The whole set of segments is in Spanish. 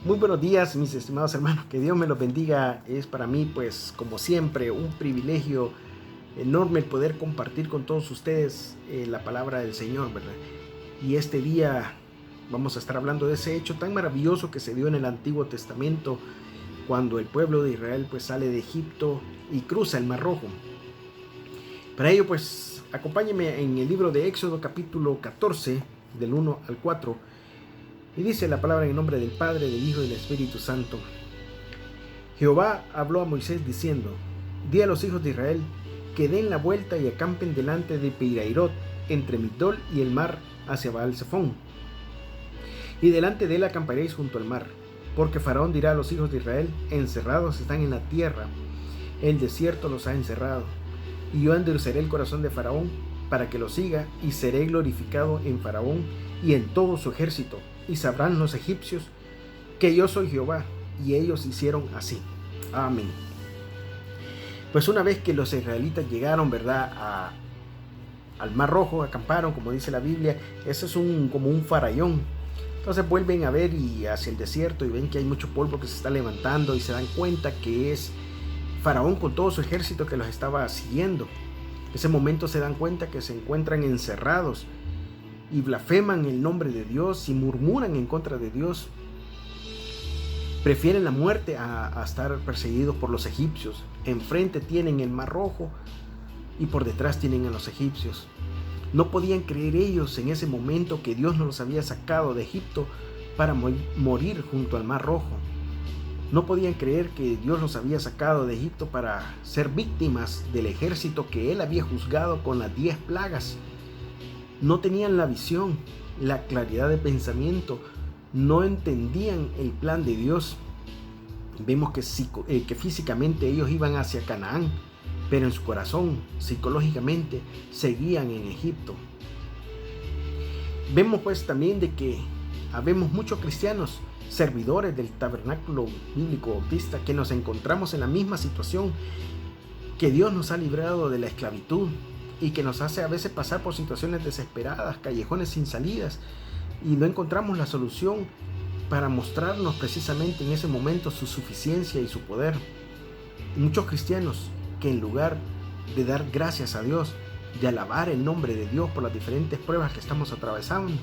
Muy buenos días, mis estimados hermanos, que Dios me los bendiga. Es para mí, pues, como siempre, un privilegio enorme el poder compartir con todos ustedes la palabra del Señor, ¿verdad? Y este día vamos a estar hablando de ese hecho tan maravilloso que se dio en el Antiguo Testamento, cuando el pueblo de Israel pues sale de Egipto y cruza el Mar Rojo. Para ello, pues, acompáñenme en el libro de Éxodo capítulo 14, del 1 al 4, y dice la palabra en el nombre del Padre, del Hijo y del Espíritu Santo. Jehová habló a Moisés diciendo: Di a los hijos de Israel que den la vuelta y acampen delante de Pirairot, entre Migdol y el mar, hacia Baal-Zephón. Y delante de él acamparéis junto al mar, porque Faraón dirá a los hijos de Israel: encerrados están en la tierra, el desierto los ha encerrado. Y yo endureceré el corazón de Faraón para que lo siga, y seré glorificado en Faraón y en todo su ejército, y sabrán los egipcios que yo soy Jehová. Y ellos hicieron así. Amén. Pues una vez que los israelitas llegaron, ¿verdad?, al Mar Rojo, acamparon, como dice la Biblia. Ese es como un farallón. Entonces vuelven a ver y hacia el desierto, y ven que hay mucho polvo que se está levantando, y se dan cuenta que es Faraón con todo su ejército que los estaba siguiendo. En ese momento se dan cuenta que se encuentran encerrados, y blasfeman el nombre de Dios y murmuran en contra de Dios. Prefieren la muerte a estar perseguidos por los egipcios. Enfrente tienen el Mar Rojo y por detrás tienen a los egipcios. No podían creer ellos en ese momento que Dios no los había sacado de Egipto para morir junto al Mar Rojo. No podían creer que Dios los había sacado de Egipto para ser víctimas del ejército que Él había juzgado con las 10 plagas. No tenían la visión, la claridad de pensamiento, no entendían el plan de Dios. Vemos que físicamente ellos iban hacia Canaán, pero en su corazón, psicológicamente, seguían en Egipto. Vemos pues también de que habemos muchos cristianos, servidores del tabernáculo bíblico bautista, que nos encontramos en la misma situación, que Dios nos ha librado de la esclavitud y que nos hace a veces pasar por situaciones desesperadas, callejones sin salidas, y no encontramos la solución para mostrarnos precisamente en ese momento su suficiencia y su poder. Muchos cristianos que en lugar de dar gracias a Dios, de alabar el nombre de Dios por las diferentes pruebas que estamos atravesando,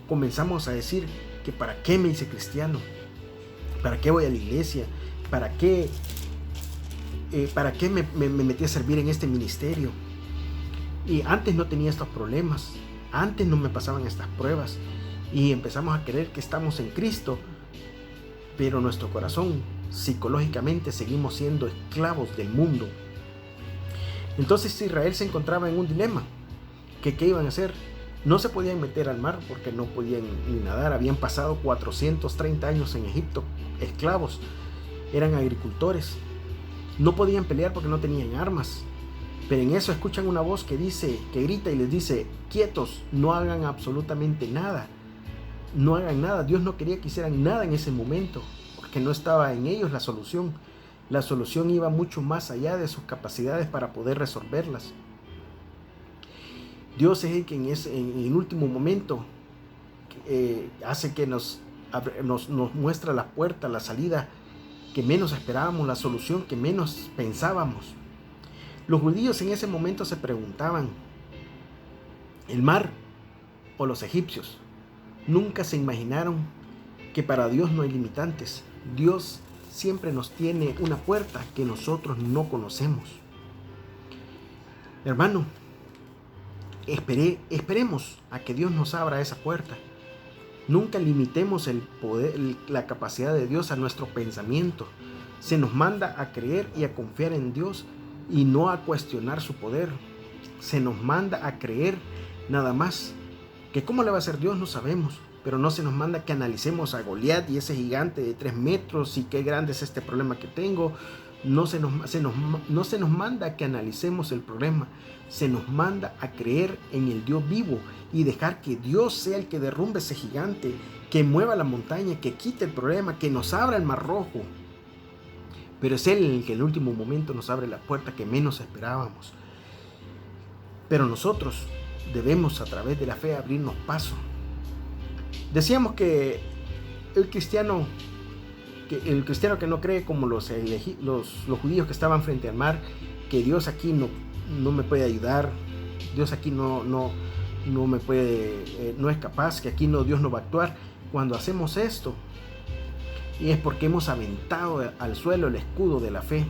comenzamos a decir que ¿para qué me hice cristiano? ¿Para qué voy a la iglesia? ¿Para qué me metí a servir en este ministerio? Y antes no tenía estos problemas, antes no me pasaban estas pruebas, y empezamos a creer que estamos en Cristo, pero nuestro corazón, psicológicamente, seguimos siendo esclavos del mundo. Entonces Israel se encontraba en un dilema. ¿Qué iban a hacer? No se podían meter al mar porque no podían ni nadar. Habían pasado 430 años en Egipto, esclavos, eran agricultores. No podían pelear porque no tenían armas. Pero en eso escuchan una voz que grita y les dice: quietos, no hagan absolutamente nada. No hagan nada. Dios no quería que hicieran nada en ese momento, porque no estaba en ellos la solución. La solución iba mucho más allá de sus capacidades para poder resolverlas. Dios es el que en el último momento hace que nos muestra la puerta, la salida que menos esperábamos, la solución que menos pensábamos. Los judíos en ese momento se preguntaban: ¿el mar o los egipcios? Nunca se imaginaron que para Dios no hay limitantes. Dios siempre nos tiene una puerta que nosotros no conocemos. Hermano, esperemos a que Dios nos abra esa puerta. Nunca limitemos el poder, la capacidad de Dios a nuestro pensamiento. Se nos manda a creer y a confiar en Dios y no a cuestionar su poder. Se nos manda a creer nada más. Que cómo le va a hacer Dios no sabemos, pero no se nos manda que analicemos a Goliat y ese gigante de 3 metros y qué grande es este problema que tengo. No se nos manda que analicemos el problema. Se nos manda a creer en el Dios vivo y dejar que Dios sea el que derrumbe ese gigante, que mueva la montaña, que quite el problema, que nos abra el Mar Rojo. Pero es Él el que en el último momento nos abre la puerta que menos esperábamos. Pero nosotros debemos, a través de la fe, abrirnos paso. Decíamos que el cristiano el cristiano que no cree como los judíos que estaban frente al mar, que Dios aquí no me puede ayudar, Dios aquí no me puede, no es capaz, que aquí Dios no va a actuar. Cuando hacemos esto, y es porque hemos aventado al suelo el escudo de la fe.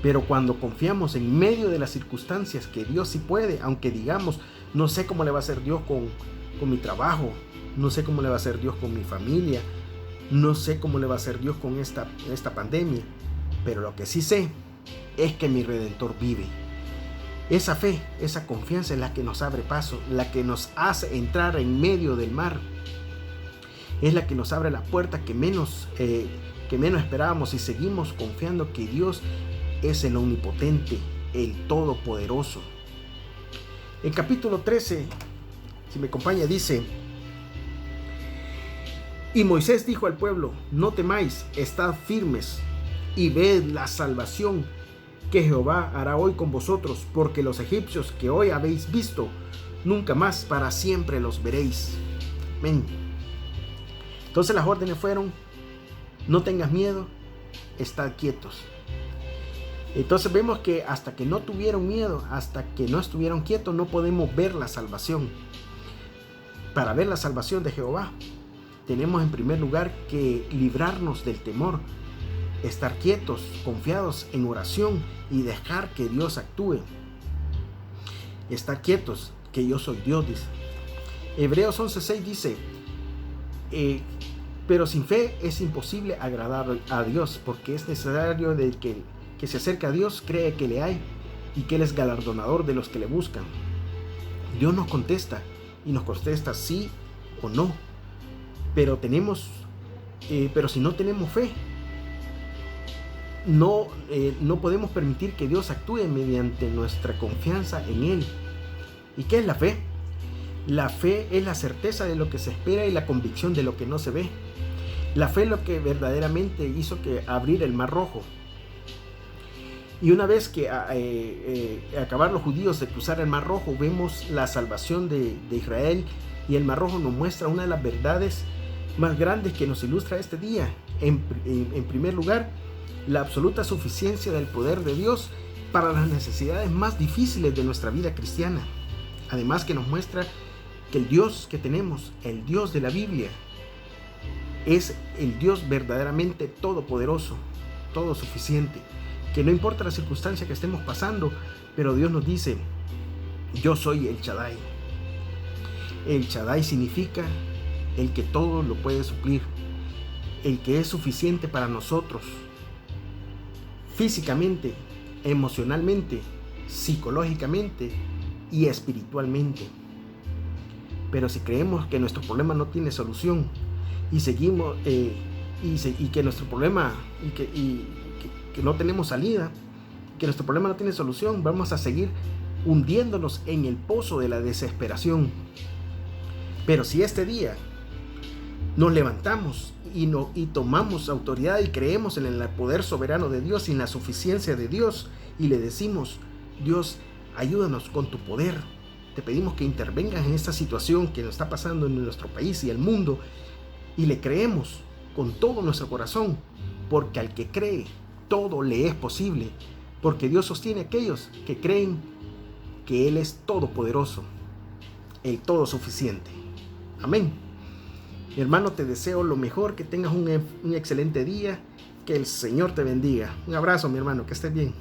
Pero cuando confiamos en medio de las circunstancias que Dios sí puede, aunque digamos, no sé cómo le va a hacer Dios con mi trabajo, no sé cómo le va a hacer Dios con mi familia, no sé cómo le va a hacer Dios con esta pandemia, pero lo que sí sé es que mi Redentor vive. Esa fe, esa confianza es la que nos abre paso, la que nos hace entrar en medio del mar. Es la que nos abre la puerta que menos esperábamos, y seguimos confiando que Dios es el omnipotente, el todopoderoso. El capítulo 13, si me acompaña, dice: y Moisés dijo al pueblo: no temáis, estad firmes y ved la salvación que Jehová hará hoy con vosotros, porque los egipcios que hoy habéis visto, nunca más para siempre los veréis. Amén. Entonces las órdenes fueron: no tengas miedo, estad quietos. Entonces vemos que hasta que no tuvieron miedo, hasta que no estuvieron quietos, no podemos ver la salvación. Para ver la salvación de Jehová, tenemos en primer lugar que librarnos del temor, estar quietos, confiados en oración y dejar que Dios actúe. Estar quietos, que yo soy Dios, dice. Hebreos 11:6 dice: pero sin fe es imposible agradar a Dios, porque es necesario de que se acerca a Dios, cree que le hay y que Él es galardonador de los que le buscan. Dios nos contesta, y nos contesta sí o no, pero si no tenemos fe, no podemos permitir que Dios actúe mediante nuestra confianza en Él. ¿Y qué es la fe? La fe es la certeza de lo que se espera y la convicción de lo que no se ve. La fe es lo que verdaderamente hizo que abrir el Mar Rojo. Y una vez que acabar los judíos de cruzar el Mar Rojo, vemos la salvación de Israel, y el Mar Rojo nos muestra una de las verdades más grandes que nos ilustra este día. En primer lugar, la absoluta suficiencia del poder de Dios para las necesidades más difíciles de nuestra vida cristiana. Además, que nos muestra que el Dios que tenemos, el Dios de la Biblia, es el Dios verdaderamente todopoderoso, todo suficiente, que no importa la circunstancia que estemos pasando, pero Dios nos dice: yo soy el Shaddai. El Shaddai significa el que todo lo puede suplir, el que es suficiente para nosotros, físicamente, emocionalmente, psicológicamente y espiritualmente. Pero si creemos que nuestro problema no tiene solución, y seguimos y que nuestro problema que no tenemos salida, que nuestro problema no tiene solución, vamos a seguir hundiéndonos en el pozo de la desesperación. Pero si este día nos levantamos y tomamos autoridad y creemos en el poder soberano de Dios y en la suficiencia de Dios, y le decimos: Dios, ayúdanos con tu poder, te pedimos que intervengas en esta situación que nos está pasando en nuestro país y el mundo, y le creemos con todo nuestro corazón, porque al que cree todo le es posible, porque Dios sostiene a aquellos que creen que Él es todopoderoso, el todo suficiente. Amén. Mi hermano, te deseo lo mejor, que tengas un excelente día, que el Señor te bendiga. Un abrazo, mi hermano, que estés bien.